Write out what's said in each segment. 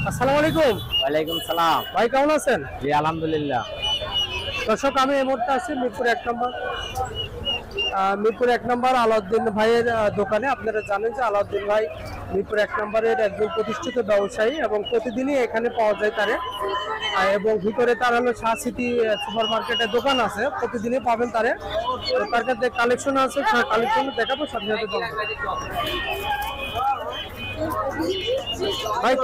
আসসালামু আলাইকুম। ওয়ালাইকুম সালাম। ভাই কেমন আছেন? জি আলহামদুলিল্লাহ। দর্শক আমি এই মুহূর্তে আছি মিরপুর 1 নম্বর আলাউদ্দিন ভাইয়ের দোকানে। আপনারা জানেন যে আলাউদ্দিন ভাই মিরপুর 1 নম্বরের একজন প্রতিষ্ঠিত ব্যবসায়ী এবং প্রতিদিনই এখানে পাওয়া যায় তারে। এবং ভিতরে তার হলো শাহ সিটি সুপার মার্কেটের দোকান আছে, প্রতিদিনই পাবেন তারে। তো তার কাছে কালেকশন আছে, কালেকশন দেখাবো সাথে সাথে। ভাই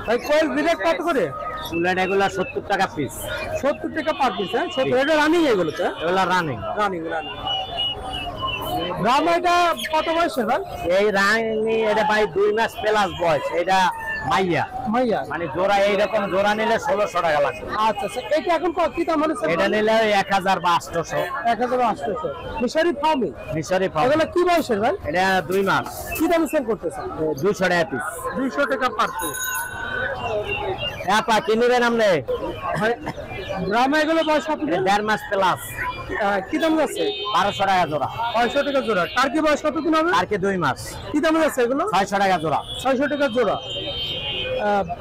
ভাই কোয়েল বিলেট কত করে? বুলেট এগুলা 70 টাকা পিস। 70 টাকা পার পিস। হ্যাঁ 70 এটা রানিং এগুলো তো? এগুলা রানিং। রাম এটা কত বয়সের ভাই? এই রানিং এটা ভাই 2 মাস প্লাস বয়স। এটা মাইয়া মানে জোড়া এইরকম জোড়া নিলে 1600 টাকা লাগবে। আচ্ছা আচ্ছা, এটা এখন কি দাম আছে? এটা নিলে 1000 বা 800। 1800 মিশরি ফার্মি। এগুলো কি বয়সের ভাই? এটা 2 মাস। কি দামে সেল করতেছেন? 200 টাকা পিস। 200 টাকা পার পিস। আপা কি নেবেন আপনি? রামা এগুলো বয়স কত দিন? 1.5 মাস প্লাস। কি দাম আছে? 1200 টাকা জোড়া। 500 টাকা জোড়া। টার্কি বয়স কত দিন হবে? টার্কি 2 মাস। কি দাম আছে এগুলো? 600 টাকা জোড়া। 600 টাকা জোড়া।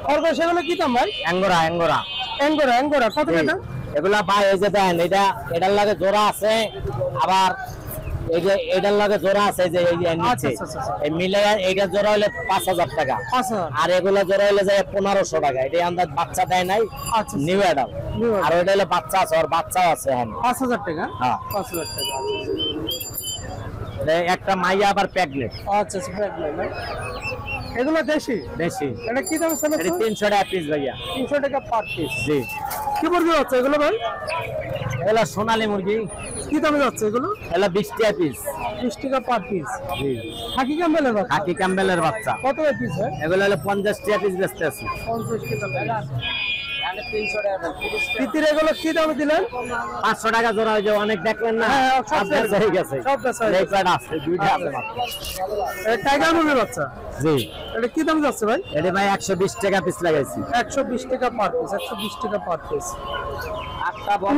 খরগোশ এগুলো কি দাম ভাই? অ্যাঙ্গোরা কত টাকা? এগুলা ভাই এই যে দেন এটার লাগে জোড়া আছে, আবার এই যে এটার লাগে জোড়া আছে যে এই যে নিচে এই মিলে এইটা জোড়া হলে 5000 টাকা। আর এগুলা জোড়া হলে যায় 1500 টাকা। এটা আন্দাজ বাচ্চা দেয় নাই। আচ্ছা নিউ অ্যাডাল। আর ওইটা হলে বাচ্চা আছে, আর বাচ্চাও আছে। হ্যাঁ 5000 টাকা। হ্যাঁ 5000 টাকা। একটা মাইয়া আবার প্রেগনেন্ট। আচ্ছা আচ্ছা, প্রেগনেন্ট। এগুলো দেশি। এটা কি দাম আছে? এটা 300 টাকা পিস ভাইয়া। 300 টাকা পার পিস। জি। কি মুরগি হচ্ছে এগুলো ভাই? এগুলা সোনালী মুরগি। কি দামে যাচ্ছে এগুলো? এগুলা 20 টাকা পিস। 20 টাকা পার পিস। জি। খাকি ক্যাম্বেলের বাচ্চা। কত পিস হয়? এগুলো হলো 50 টাকা পিস বেচতে আছে। 50 টাকা। তিতির এগুলো কি দামে দিলেন? 500 টাকা জোড়া। হয়ে যায় অনেক দেখলেন না? সব বেচা হয়ে গেছে। এই কয়টা আছে, দুইটা আছে মাত্র। এই টাইগার মুরগির বাচ্চা। জি। এটা কি দাম যাচ্ছে ভাই? এটা ভাই 120 টাকা পিস লাগাইছি। 120 টাকা পার পিস। 120 টাকা পার পিস। আটটা বড়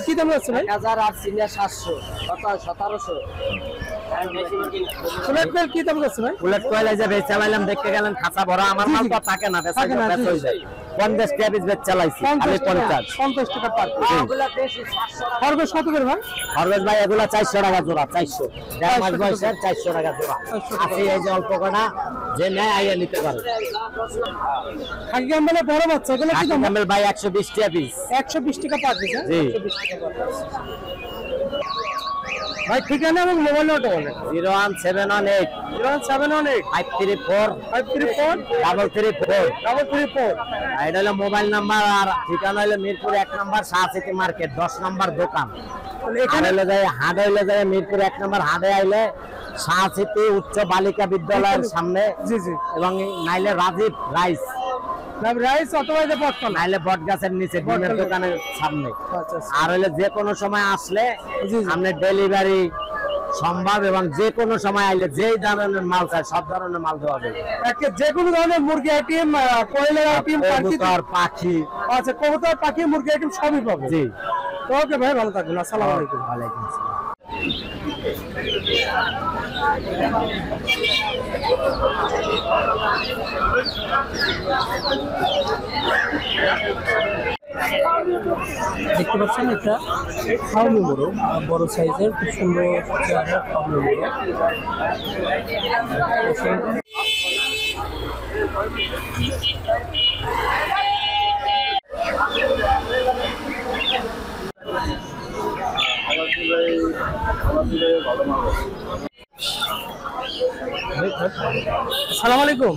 কি দাম যাচ্ছে ভাই? 1000 আর সিনিয়র 700 1700। বুলেট কোয়েল কি দাম যাচ্ছে ভাই? বুলেট কোয়েল এই যে বেচা লাইলাম, দেখতে গেলেন খাঁচা ভরা। আমার মাল তো থাকে না, বেচা হয়ে যায়। 50 টাকা পিস বেচা লাইছি। খালি 50 টাকা পার পিস। এগুলা বেশি 700 টাকা। খরগোশ কত করে ভাই? খরগোশ ভাই এগুলা 400 টাকা জোড়া। 400 দেড় মাস বয়সের 400 টাকা জোড়া আছে। এই যে অল্প কটা যে নেয় আইয়া নিতে পারে। খাকি ক্যাম্বেলের বড় বাচ্চা এগুলো কি দাম? ক্যাম্বেল ভাই 120 টাকা পিস। 120 টাকা পার পিস। জি। 120 টাকা পার পিস। ভাই ঠিকানা এবং মোবাইল নাম্বারটা বলেন। 01718 534 334। এটা হলো মোবাইল নাম্বার। আর ঠিকানা হলো মিরপুর 1 নম্বর শাহ সিটি মার্কেট 10 নম্বর দোকান। এখানে হলে যায় হাটে, হলে যায় মিরপুর 1 নম্বর হাটে আইলে শাহ সিটি উচ্চ বালিকা বিদ্যালয়ের সামনে। জি জি। এবং নাইলে রাজীব রাইস অথবা বটতলা, নাইলে বট গাছের নিচে ডিমের দোকানের সামনে। আচ্ছা। আর হলে যে কোনো সময় আসলে আপনি ডেলিভারি সম্ভব, এবং যে কোনো সময় আইলে যেই ধরনের মাল চাই সব ধরনের মাল দেওয়া যাবে। যে কোনো ধরনের মুরগি আইটেম, কোয়েলের আইটেম, পাখি। আচ্ছা, কবুতর, পাখি, মুরগি আইটেম সবই পাবে। জি। ওকে ভাই, ভালো থাকবেন। আসসালামু আলাইকুম। ওয়ালাইকুম আসসালাম। দেখতে পাচ্ছেন এটা ফার্মি মোরগ, বড় সাইজের, খুব সুন্দর চেহারা ফার্মি মোরগ। আসসালামু আলাইকুম।